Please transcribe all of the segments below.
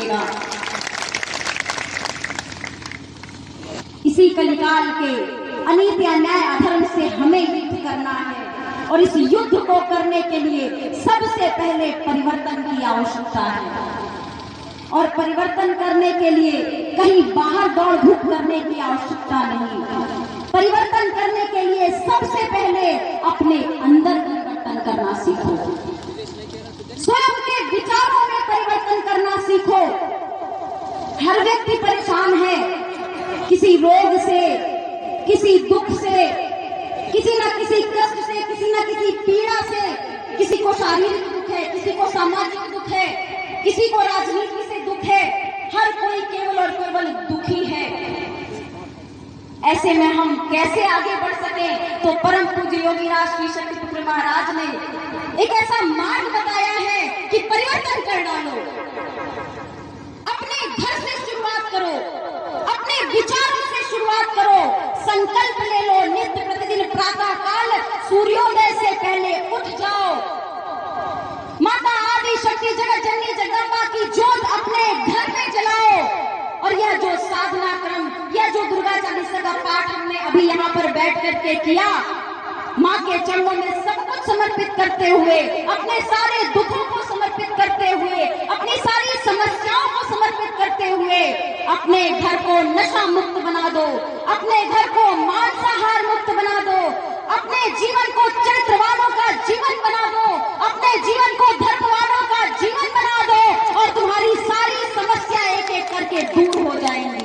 बरसेगा। इसी कलिकाल के अनीति अन्याय अधर्म से हमें युद्ध करना है और इस युद्ध को करने के लिए सबसे पहले परिवर्तन की आवश्यकता है। और परिवर्तन करने के लिए कहीं बाहर दौड़ धूप करने की आवश्यकता नहीं। परिवर्तन करने के लिए सबसे पहले अपने अंदर परिवर्तन करना सीखो। स्वयं के विचारों में परिवर्तन करना सीखो। हर व्यक्ति परेशान है, किसी रोग से, किसी दुख से, किसी न किसी कष्ट से, किसी न किसी पीड़ा से। किसी को शारीरिक दुख है, किसी को सामाजिक दुख है, किसी को राजनीति से दुख है। हर कोई केवल और केवल दुखी है। ऐसे में हम कैसे आगे बढ़ सके? तो परम पूज्य योगी राज श्री शक्तिपुत्र महाराज ने एक ऐसा मार्ग बताया है कि परिवर्तन कर डालो। अपने घर से शुरुआत करो, अपने विचारों से शुरुआत करो। संकल्प ले लो, नित्य प्रतिदिन प्रातः काल सूर्योदय से पहले उठ जाओ। माता आदि शक्ति जगत जननी जगदम्बा की जोत अपने घर में जलाओ। और यह जो साधना क्रम, यह जो दुर्गा चालीसा का पाठ हमने अभी यहाँ पर बैठ करके किया, माँ के चरणों में सब कुछ समर्पित करते हुए, अपने सारे दुखों को समर्पित करते हुए, अपनी सारी समस्याओं को समर्पित करते हुए अपने घर को नशा मुक्त बना दो, अपने घर को मांसाहार मुक्त बना दो, अपने जीवन को चरित्रवानों का जीवन बना दो, अपने जीवन को धर्मवानों का जीवन बना दो और तुम्हारी सारी समस्या एक एक करके दूर हो जाएंगी।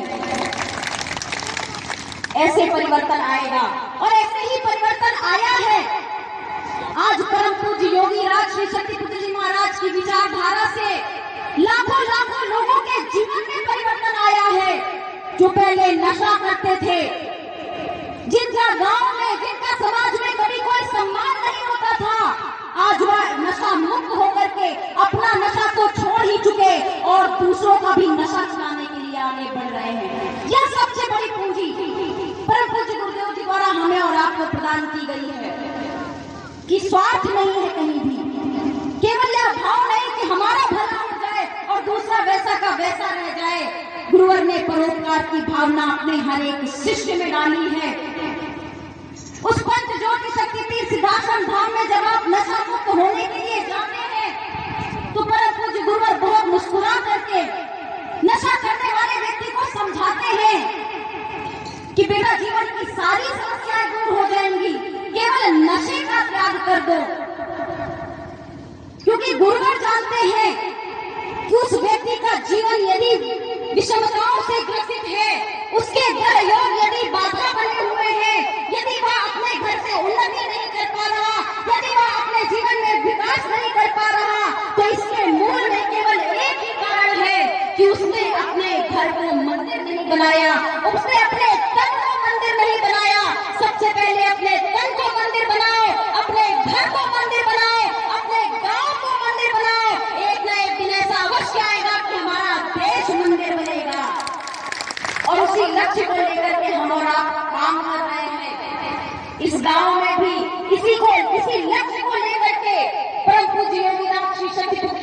ऐसे परिवर्तन आएगा और ऐसे ही परिवर्तन आया है। आज परम पूज्य योगी राज श्री शक्तिपुत्र जी महाराज की विचारधारा से लाखों लाखों लोगों के जीवन में परिवर्तन आया है। जो पहले नशा करते थे, जिनका गांव में, जिनका समाज में कभी कोई सम्मान नहीं होता था, आज वह नशा मुक्त होकर के अपना नशा तो छोड़ ही चुके और दूसरों का भी नशा छुड़ाने के लिए आगे बढ़ रहे हैं। यह सबसे बड़ी पूंजी परम पूज्य गुरुदेव जी द्वारा हमें और आपको प्रदान की गई है कि स्वार्थ नहीं है कहीं भी। केवल यह भाव नहीं कि हमारा भला हो जाए और दूसरा वैसा का वैसा रह जाए। गुरुवर ने परोपकार की भावना अपने हर एक शिष्य में डाली है। उस पंच ज्योति शक्ति तीर्थ सिद्धाश्रम धाम में जब आप नशा मुक्त होने के लिए जाते हैं तो परम पूज्य गुरुवर बहुत मुस्कुरा करके नशा करने वाले व्यक्ति को समझाते हैं कि बेटा जीवन की सारी समस्याएं दूर हो जाएंगी, केवल नशे का त्याग कर दो। क्योंकि गुरुवर जानते हैं कि उस व्यक्ति का जीवन यदि विषमताओं से ग्रसित है, उसके घर योग यदि बाधा बने हुए हैं, यदि वह अपने घर से उन्नति नहीं कर पा रहा, यदि वह अपने जीवन में विकास नहीं कर पा रहा, तो इसके मूल में केवल एक ही कारण है कि उसने अपने घर को मंदिर नहीं बनाया, उसने अपने तन को मंदिर नहीं बनाया। सबसे पहले अपने तन को मंदिर बनाओ, अपने घर को मंदिर बनाओ, अपने गांव को मंदिर बनाओ। एक न एक दिन ऐसा अवश्य आएगा कि हमारा देश मंदिर बनेगा और उसी लक्ष्य को लेकर के हम और आप काम कर रहे हैं। इस गांव में भी इसी लक्ष्य को लेकर के परम पूज्य योगी राज श्री शक्तिपुत्र